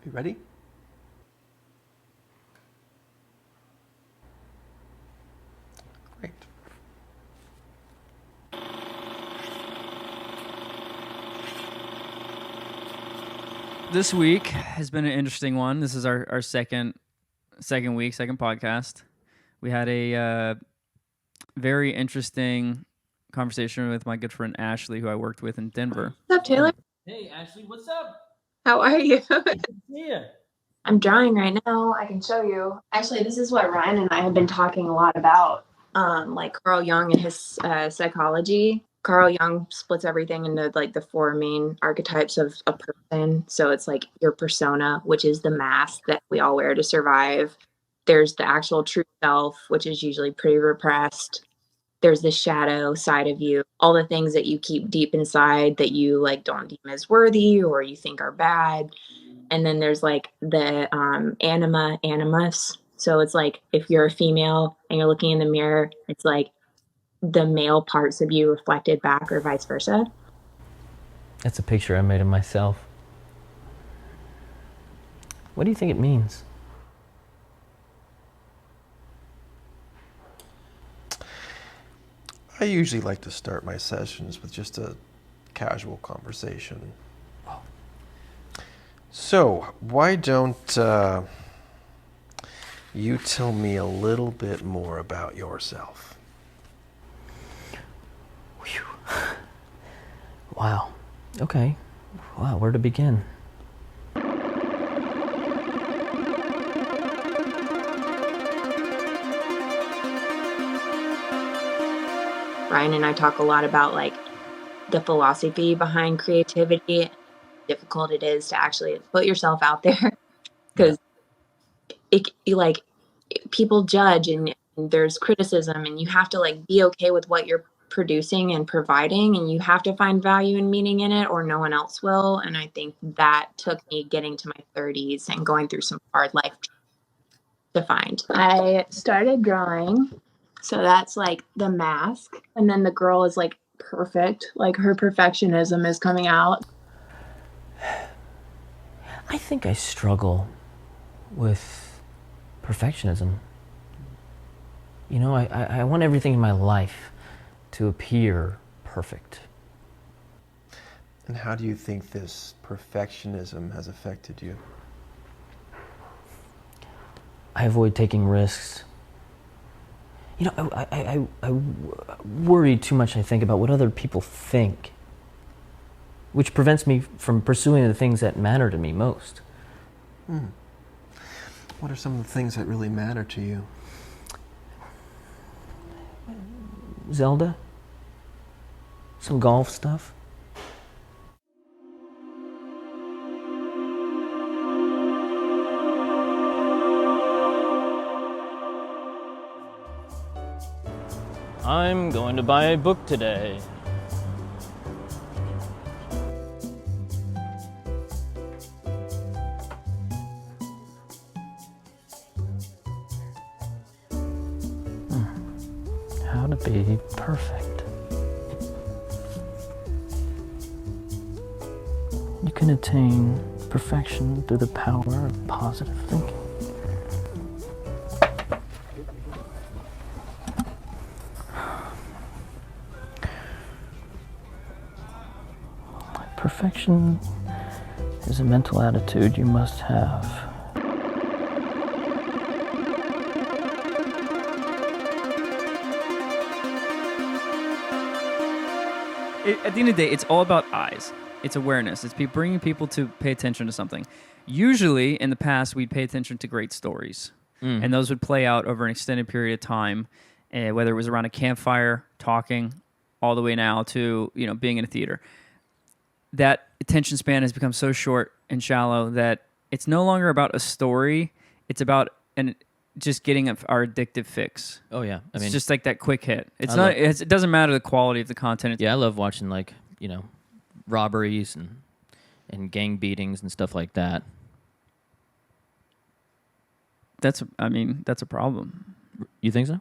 You ready? Great. This week has been an interesting one. This is our second podcast. We had a very interesting conversation with my good friend Ashley, who I worked with in Denver. What's up, Taylor? Hey, Ashley, what's up? How are you? Yeah. I'm drawing right now. I can show you. Actually, this is what Ryan and I have been talking a lot about, like Carl Jung and his psychology. Carl Jung splits everything into like the four main archetypes of a person. So it's like your persona, which is the mask that we all wear to survive. There's the actual true self, which is usually pretty repressed. There's the shadow side of you, all the things that you keep deep inside that you like don't deem as worthy or you think are bad. And then there's like the animus. So it's like if you're a female and you're looking in the mirror, it's like the male parts of you reflected back or vice versa. That's a picture I made of myself. What do you think it means? I usually like to start my sessions with just a casual conversation. So, why don't you tell me a little bit more about yourself? Whew. Wow. Okay. Wow, where to begin? Ryan and I talk a lot about like the philosophy behind creativity, how difficult it is to actually put yourself out there because like people judge and there's criticism and you have to like be okay with what you're producing and providing, and you have to find value and meaning in it or no one else will. And I think that took me getting to my 30s and going through some hard life to find. I started drawing, so that's like the mask, and then the girl is like perfect, like her perfectionism is coming out. I think I struggle with perfectionism. You know, I want everything in my life to appear perfect. And how do you think this perfectionism has affected you? I avoid taking risks. You know, I worry too much, I think, about what other people think, which prevents me from pursuing the things that matter to me most. What are some of the things that really matter to you? Zelda? Some golf stuff? I'm going to buy a book today. How to be perfect. You can attain perfection through the power of positive thinking. Perfection is a mental attitude you must have. At the end of the day, it's all about eyes. It's awareness. It's bringing people to pay attention to something. Usually, in the past, we'd pay attention to great stories, and those would play out over an extended period of time, whether it was around a campfire, talking, all the way now to being in a theater. That attention span has become so short and shallow that it's no longer about a story. It's about just getting our addictive fix. Oh yeah, It's just like that quick hit. It doesn't matter the quality of the content. Yeah, I love watching robberies and gang beatings and stuff like that. That's a problem. You think so?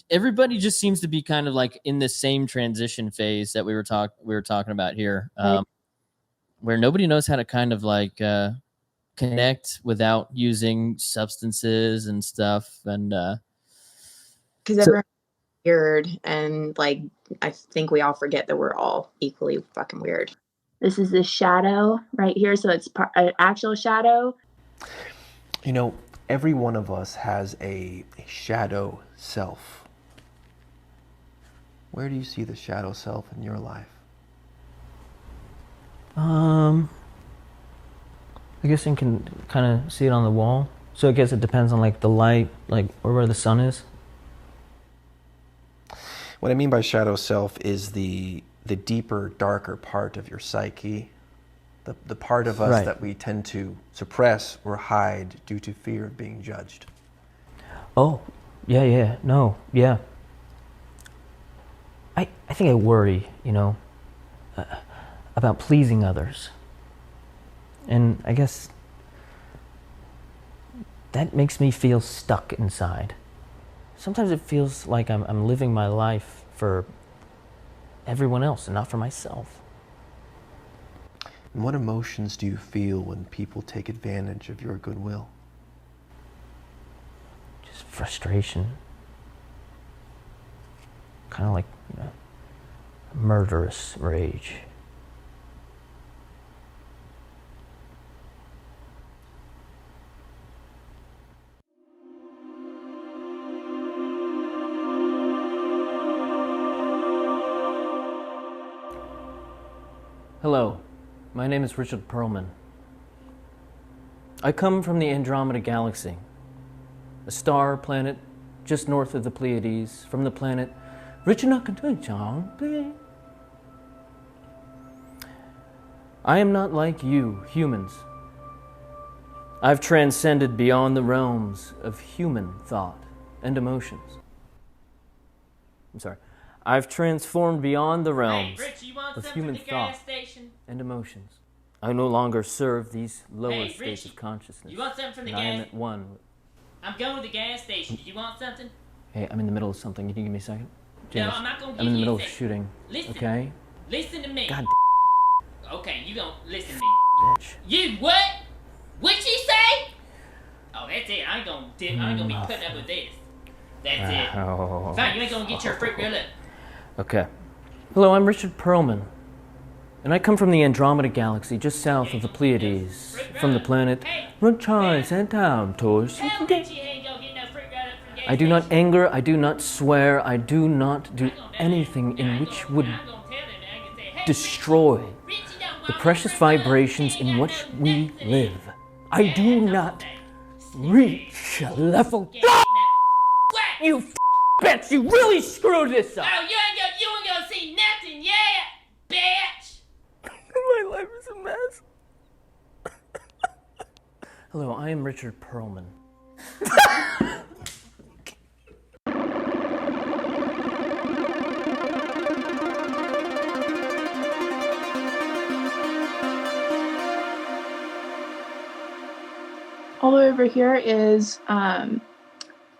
Everybody just seems to be kind of like in the same transition phase that we were talking about here, where nobody knows how to kind of like connect without using substances and stuff. And Because everyone's weird, and like I think we all forget that we're all equally fucking weird. This is the shadow right here, so it's an actual shadow. You know, every one of us has a shadow self. Where do you see the shadow self in your life? I guess you can kind of see it on the wall. So I guess it depends on like the light, like or where the sun is. What I mean by shadow self is the deeper, darker part of your psyche, the part of us that we tend to suppress or hide due to fear of being judged. Oh, yeah. I think I worry, about pleasing others. And I guess that makes me feel stuck inside. Sometimes it feels like I'm living my life for everyone else and not for myself. And what emotions do you feel when people take advantage of your goodwill? Just frustration. Kind of like, murderous rage. Hello, my name is Richard Perlman. I come from the Andromeda Galaxy, a star planet just north of the Pleiades, from the planet Jung. I am not like you, humans. I've transcended beyond the realms of human thought and emotions. I've transformed beyond the realms of human thought and emotions. I no longer serve these lower states of consciousness. You want something from the I am gas? at one. I'm going to the gas station. Do you want something? Hey, I'm in the middle of something. Can you give me a second? James, No, I'm not going to I'm give in the you middle a of second. shooting. Listen. Okay? Listen to me. God Okay, you gonna listen to me. bitch. You what? What'd she say? Oh, that's it. I ain't gonna be putting up with this. That's it. Oh. Fine, you ain't gonna get your fruit real up. Okay. Hello, I'm Richard Perlman. And I come from the Andromeda Galaxy, just south of the Pleiades, from the planet Runchai Santam Tell Richie he ain't gonna get no fruit right up from gas I do not station. anger, I do not swear, I do not do anything in which would I'm gonna tell him. I'm gonna say, hey, destroy Richie don't the want precious no fruit right up. vibrations He ain't in got which no we nuts in live. it. I do Yeah, not okay. reach a level. Get that what? You bitch, you really screwed this up! Oh, you ain't gonna see nothing, yeah, bitch. My life is a mess. Hello, I am Richard Perlman. All the way over here is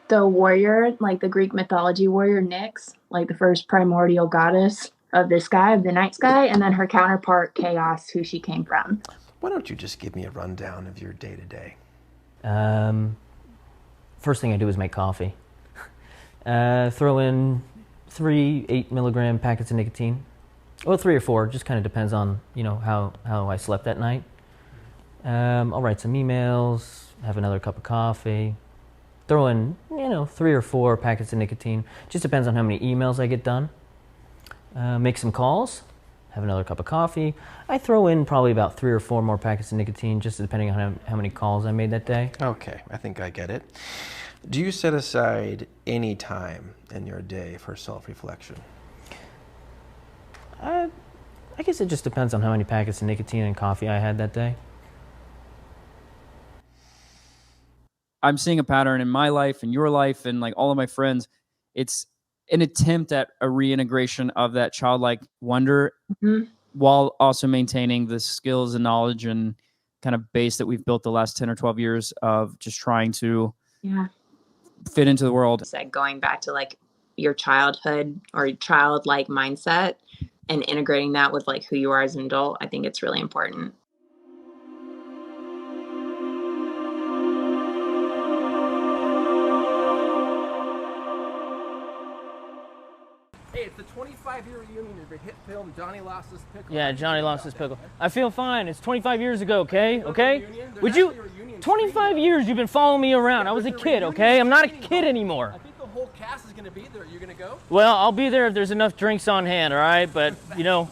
the warrior, like the Greek mythology warrior Nyx, like the first primordial goddess of the sky, of the night sky, and then her counterpart Chaos, who she came from. Why don't you just give me a rundown of your day-to-day? First thing I do is make coffee. Throw in 3 8-milligram packets of nicotine. Well, 3 or 4, just kind of depends on, how I slept that night. I'll write some emails, have another cup of coffee, throw in, 3 or 4 packets of nicotine. Just depends on how many emails I get done. Make some calls, have another cup of coffee. I throw in probably about 3 or 4 more packets of nicotine, just depending on how many calls I made that day. Okay, I think I get it. Do you set aside any time in your day for self-reflection? I guess it just depends on how many packets of nicotine and coffee I had that day. I'm seeing a pattern in my life and your life and like all of my friends. It's an attempt at a reintegration of that childlike wonder while also maintaining the skills and knowledge and kind of base that we've built the last 10 or 12 years of just trying to fit into the world. Said going back to like your childhood or childlike mindset and integrating that with like who you are as an adult, I think it's really important. hit film Johnny Lost His Pickle. Yeah, Johnny lost his pickle. I feel fine. It's 25 years ago, okay? Okay? Would you... 25 years you've been following me around. I was a kid, okay? I'm not a kid anymore. I think the whole cast is going to be there. Are you going to go? Well, I'll be there if there's enough drinks on hand, all right? But, you know,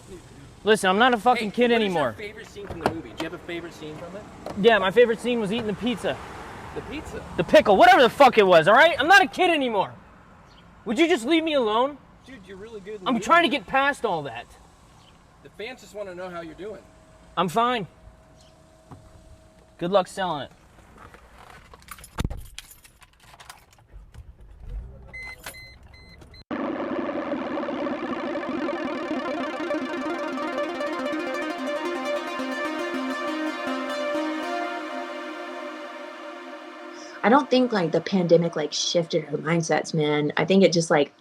listen, I'm not a fucking kid anymore. What is your favorite scene from the movie? Do you have a favorite scene from it? Yeah, my favorite scene was eating the pizza. The pizza? The pickle, whatever the fuck it was, all right? I'm not a kid anymore. Would you just leave me alone? Dude, you're really good. I'm trying to get past all that. The fans just want to know how you're doing. I'm fine. Good luck selling it. I don't think like the pandemic like shifted our mindsets, man. I think it just like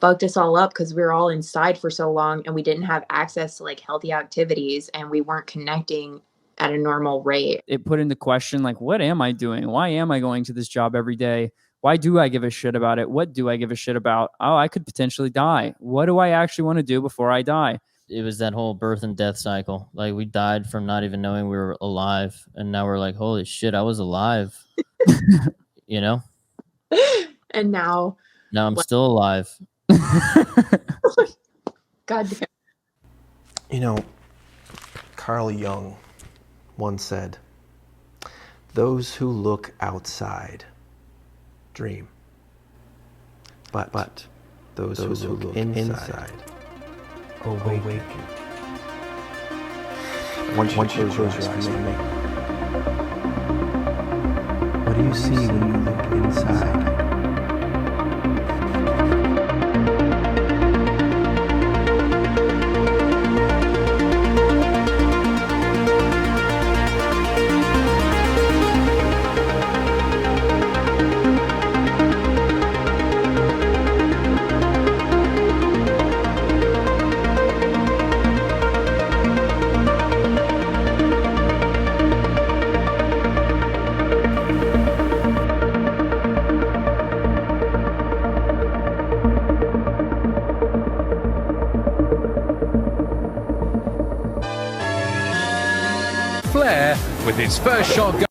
fucked us all up because we were all inside for so long and we didn't have access to like healthy activities and we weren't connecting at a normal rate. It put into question, like, what am I doing? Why am I going to this job every day? Why do I give a shit about it? What do I give a shit about? Oh, I could potentially die. What do I actually want to do before I die? It was that whole birth and death cycle. Like, we died from not even knowing we were alive. And now we're like, holy shit, I was alive. You know? And now I'm still alive. God damn. You know, Carl Jung once said, "Those who look outside dream, but those who look inside awaken." Once you close your eyes, what do you see when you look inside? Flair with his first shotgun.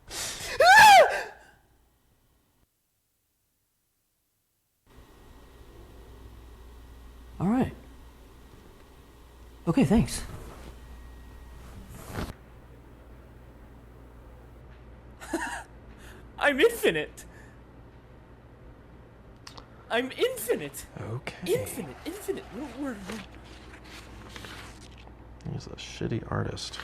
All right. Okay, thanks. I'm infinite. I'm infinite. Okay. Infinite. He's a shitty artist.